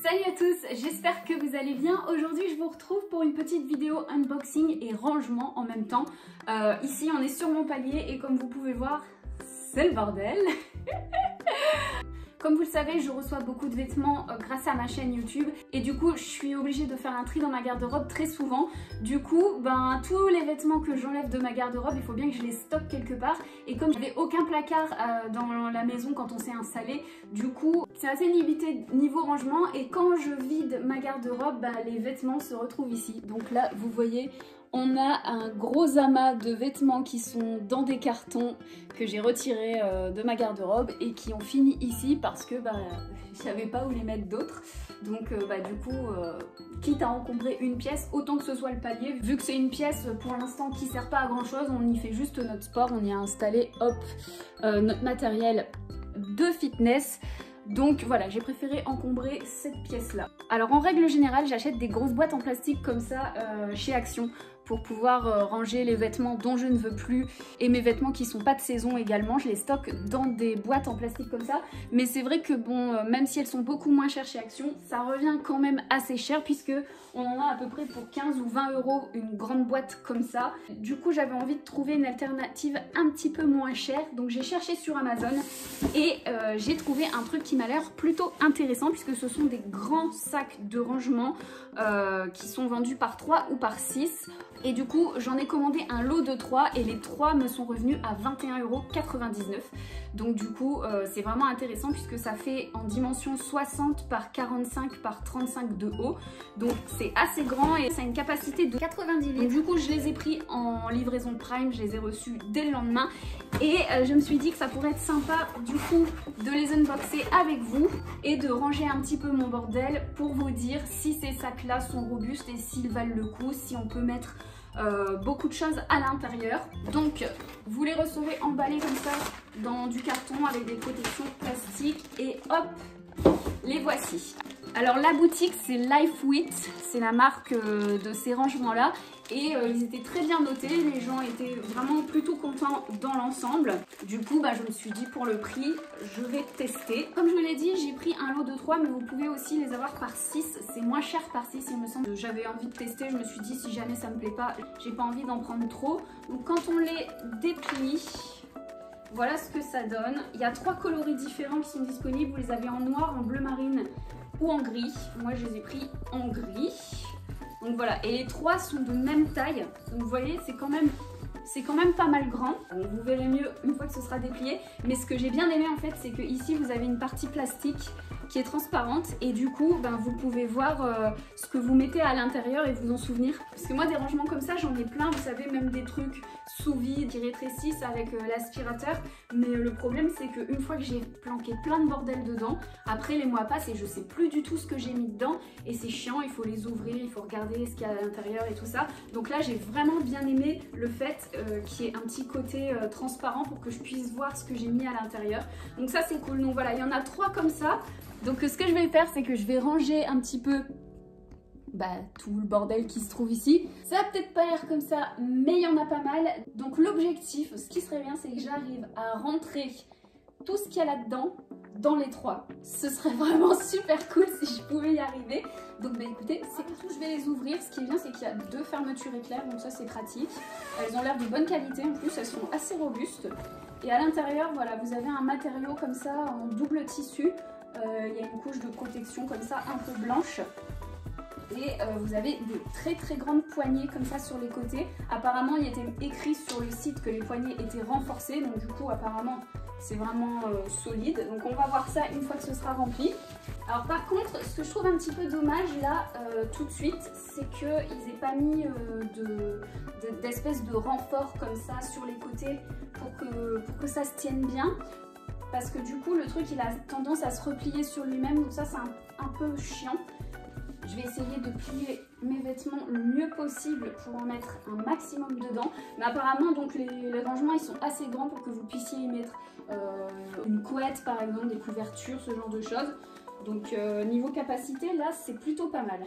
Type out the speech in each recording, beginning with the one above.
Salut à tous, j'espère que vous allez bien. Aujourd'hui je vous retrouve pour une petite vidéo unboxing et rangement en même temps. Ici on est sur mon palier et comme vous pouvez voir, c'est le bordel. Comme vous le savez, je reçois beaucoup de vêtements grâce à ma chaîne YouTube et du coup je suis obligée de faire un tri dans ma garde-robe très souvent. Du coup, tous les vêtements que j'enlève de ma garde-robe, il faut bien que je les stocke quelque part. Et comme je n'avais aucun placard dans la maison quand on s'est installé, du coup c'est assez limité niveau rangement. Et quand je vide ma garde-robe, les vêtements se retrouvent ici. Donc là vous voyez, on a un gros amas de vêtements qui sont dans des cartons que j'ai retirés de ma garde-robe et qui ont fini ici parce que je savais pas où les mettre d'autres. Donc du coup, quitte à encombrer une pièce, autant que ce soit le palier. Vu que c'est une pièce pour l'instant qui sert pas à grand chose, on y fait juste notre sport, on y a installé hop notre matériel de fitness. Donc voilà, j'ai préféré encombrer cette pièce là. Alors en règle générale, j'achète des grosses boîtes en plastique comme ça chez Action pour pouvoir ranger les vêtements dont je ne veux plus et mes vêtements qui sont pas de saison également. Je les stocke dans des boîtes en plastique comme ça. Mais c'est vrai que bon, même si elles sont beaucoup moins chères chez Action, ça revient quand même assez cher puisque on en a à peu près pour 15 ou 20 € une grande boîte comme ça. Du coup, j'avais envie de trouver une alternative un petit peu moins chère. Donc j'ai cherché sur Amazon et j'ai trouvé un truc qui m'a l'air plutôt intéressant puisque ce sont des grands sacs de rangement qui sont vendus par 3 ou par 6. Et du coup j'en ai commandé un lot de 3 et les 3 me sont revenus à 21,99 €. Donc du coup c'est vraiment intéressant puisque ça fait en dimension 60 par 45 par 35 de haut. Donc c'est assez grand et ça a une capacité de 90 litres. Donc du coup je les ai pris en livraison Prime, je les ai reçus dès le lendemain. Et je me suis dit que ça pourrait être sympa du coup de les unboxer avec vous et de ranger un petit peu mon bordel pour vous dire si ces sacs là sont robustes et s'ils valent le coup, si on peut mettre beaucoup de choses à l'intérieur. Donc vous les recevez emballés comme ça dans du carton avec des protections plastiques et hop, les voici. Alors la boutique c'est LifeWit, c'est la marque de ces rangements là et ils étaient très bien notés, les gens étaient vraiment plutôt contents dans l'ensemble. Du coup je me suis dit pour le prix je vais tester. Comme je vous l'ai dit, j'ai pris un lot de 3 mais vous pouvez aussi les avoir par 6, c'est moins cher par 6 il me semble. J'avais envie de tester, je me suis dit si jamais ça me plaît pas, j'ai pas envie d'en prendre trop. Donc quand on les déplie, voilà ce que ça donne. Il y a 3 coloris différents qui sont disponibles, vous les avez en noir, en bleu marine ou en gris. Moi je les ai pris en gris. Donc voilà, et les 3 sont de même taille. Donc vous voyez, c'est quand même pas mal grand. Donc, vous verrez mieux une fois que ce sera déplié. Mais ce que j'ai bien aimé en fait, c'est que ici vous avez une partie plastique qui est transparente et du coup vous pouvez voir ce que vous mettez à l'intérieur et vous en souvenir. Parce que moi des rangements comme ça j'en ai plein, vous savez, même des trucs sous vide qui rétrécissent avec l'aspirateur. Mais le problème c'est qu'une fois que j'ai planqué plein de bordel dedans, après les mois passent et je sais plus du tout ce que j'ai mis dedans et c'est chiant, il faut les ouvrir, il faut regarder ce qu'il y a à l'intérieur et tout ça. Donc là j'ai vraiment bien aimé le fait qu'il y ait un petit côté transparent pour que je puisse voir ce que j'ai mis à l'intérieur. Donc ça c'est cool. Donc voilà, il y en a 3 comme ça. Donc ce que je vais faire c'est que je vais ranger un petit peu tout le bordel qui se trouve ici. Ça va peut-être pas l'air comme ça mais il y en a pas mal. Donc l'objectif, ce qui serait bien, c'est que j'arrive à rentrer tout ce qu'il y a là-dedans dans les 3. Ce serait vraiment super cool si je pouvais y arriver. Donc écoutez, c'est partout, je vais les ouvrir. Ce qui est bien c'est qu'il y a 2 fermetures éclair, donc ça c'est pratique. Elles ont l'air de bonne qualité en plus, elles sont assez robustes. Et à l'intérieur, voilà, vous avez un matériau comme ça en double tissu. Il y a une couche de protection comme ça un peu blanche. Et vous avez des très très grandes poignées comme ça sur les côtés. Apparemment il était écrit sur le site que les poignées étaient renforcées, donc du coup apparemment c'est vraiment solide. Donc on va voir ça une fois que ce sera rempli. Alors par contre, ce que je trouve un petit peu dommage là tout de suite, c'est qu'ils n'aient pas mis d'espèce de renfort comme ça sur les côtés pour que ça se tienne bien. Parce que du coup le truc il a tendance à se replier sur lui-même, donc ça c'est un peu chiant. Je vais essayer de plier mes vêtements le mieux possible pour en mettre un maximum dedans. Mais apparemment donc les rangements ils sont assez grands pour que vous puissiez y mettre une couette par exemple, des couvertures, ce genre de choses. Donc niveau capacité là c'est plutôt pas mal.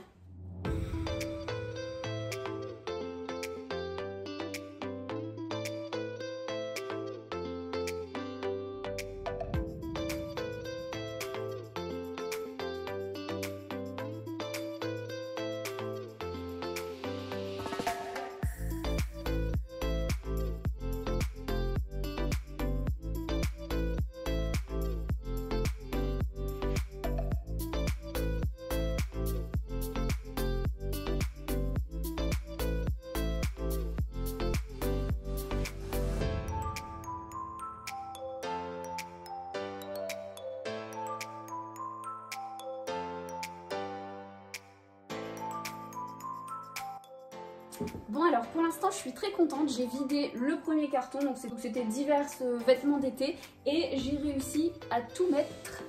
Bon alors pour l'instant je suis très contente, j'ai vidé le premier carton, donc c'était divers vêtements d'été et j'ai réussi à tout mettre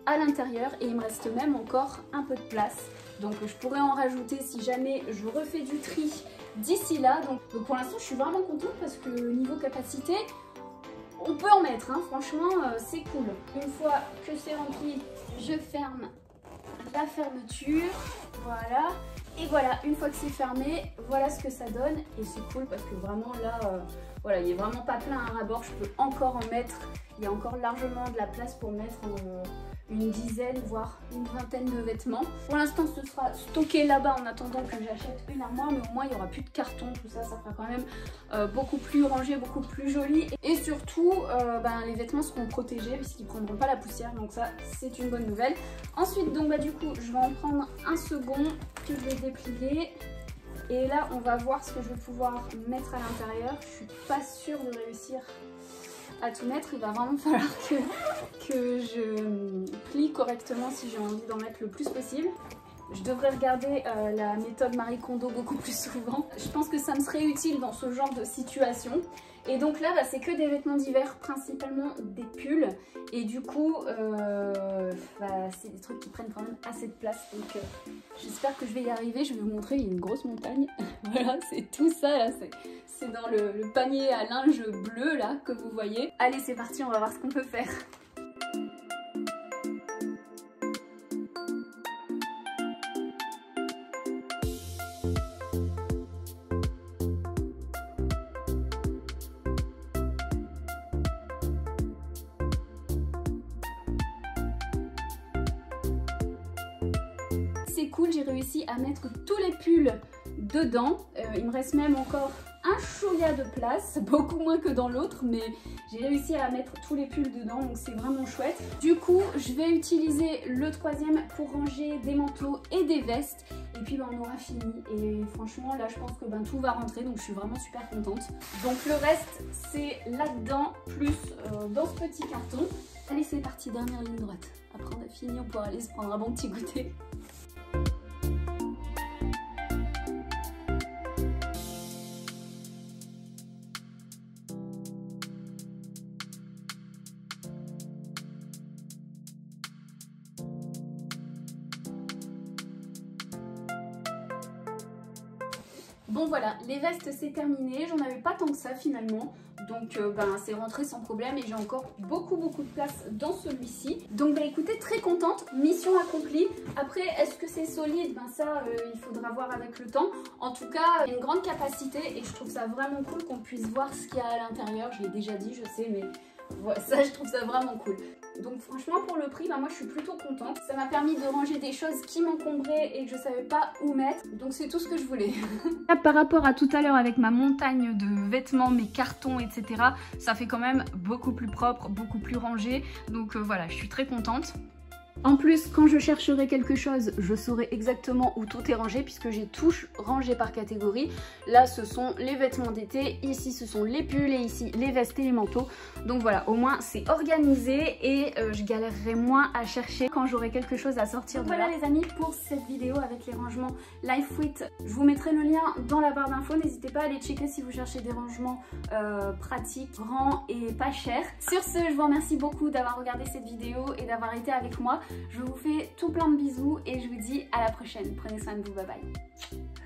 à l'intérieur et il me reste même encore un peu de place. Donc je pourrais en rajouter si jamais je refais du tri d'ici là. Donc pour l'instant je suis vraiment contente parce que niveau capacité, on peut en mettre, hein. Franchement c'est cool. Une fois que c'est rempli, je ferme la fermeture, voilà. Et voilà, une fois que c'est fermé, voilà ce que ça donne. Et c'est cool parce que vraiment là, voilà, il n'est vraiment pas plein à ras-bord. Je peux encore en mettre, il y a encore largement de la place pour mettre une dizaine, voire une vingtaine de vêtements. Pour l'instant, ce sera stocké là-bas en attendant que j'achète une armoire. Mais au moins, il n'y aura plus de carton, tout ça, ça fera quand même beaucoup plus rangé, beaucoup plus joli. Et surtout, les vêtements seront protégés puisqu'ils ne prendront pas la poussière. Donc ça, c'est une bonne nouvelle. Ensuite, donc du coup, je vais en prendre un second que je vais déplier. Et là, on va voir ce que je vais pouvoir mettre à l'intérieur. Je suis pas sûre de réussir à tout mettre. Il va vraiment falloir que je plie correctement si j'ai envie d'en mettre le plus possible. Je devrais regarder la méthode Marie Kondo beaucoup plus souvent. Je pense que ça me serait utile dans ce genre de situation. Et donc là, c'est que des vêtements d'hiver, principalement des pulls. Et du coup, c'est des trucs qui prennent quand même assez de place. Donc j'espère que je vais y arriver. Je vais vous montrer, il y a une grosse montagne. Voilà, c'est tout ça là. C'est dans le panier à linge bleu là que vous voyez. Allez, c'est parti, on va voir ce qu'on peut faire. C'est cool, j'ai réussi à mettre tous les pulls dedans. Il me reste même encore un chouïa de place, beaucoup moins que dans l'autre, mais j'ai réussi à mettre tous les pulls dedans, donc c'est vraiment chouette. Du coup, je vais utiliser le troisième pour ranger des manteaux et des vestes, et puis on aura fini. Et franchement, là, je pense que tout va rentrer, donc je suis vraiment super contente. Donc le reste, c'est là-dedans, plus dans ce petit carton. Allez, c'est parti, dernière ligne droite. Après, on a fini, on pourra aller se prendre un bon petit goûter. Bon voilà, les vestes c'est terminé, j'en avais pas tant que ça finalement, donc c'est rentré sans problème et j'ai encore beaucoup de place dans celui-ci. Donc écoutez, très contente, mission accomplie. Après, est-ce que c'est solide? Ça, il faudra voir avec le temps. En tout cas, il y a une grande capacité et je trouve ça vraiment cool qu'on puisse voir ce qu'il y a à l'intérieur. Je l'ai déjà dit, je sais, mais voilà, ça je trouve ça vraiment cool. Donc franchement pour le prix, moi je suis plutôt contente. Ça m'a permis de ranger des choses qui m'encombraient et que je savais pas où mettre. Donc c'est tout ce que je voulais. Par rapport à tout à l'heure avec ma montagne de vêtements, mes cartons, etc. Ça fait quand même beaucoup plus propre, beaucoup plus rangé. Donc voilà, je suis très contente. En plus, quand je chercherai quelque chose, je saurai exactement où tout est rangé puisque j'ai tout rangé par catégorie. Là, ce sont les vêtements d'été, ici, ce sont les pulls et ici, les vestes et les manteaux. Donc voilà, au moins, c'est organisé et je galérerai moins à chercher quand j'aurai quelque chose à sortir de là. Voilà les amis pour cette vidéo avec les rangements LifeWith. Je vous mettrai le lien dans la barre d'infos. N'hésitez pas à aller checker si vous cherchez des rangements pratiques, grands et pas chers. Sur ce, je vous remercie beaucoup d'avoir regardé cette vidéo et d'avoir été avec moi. Je vous fais tout plein de bisous et je vous dis à la prochaine. Prenez soin de vous, bye bye.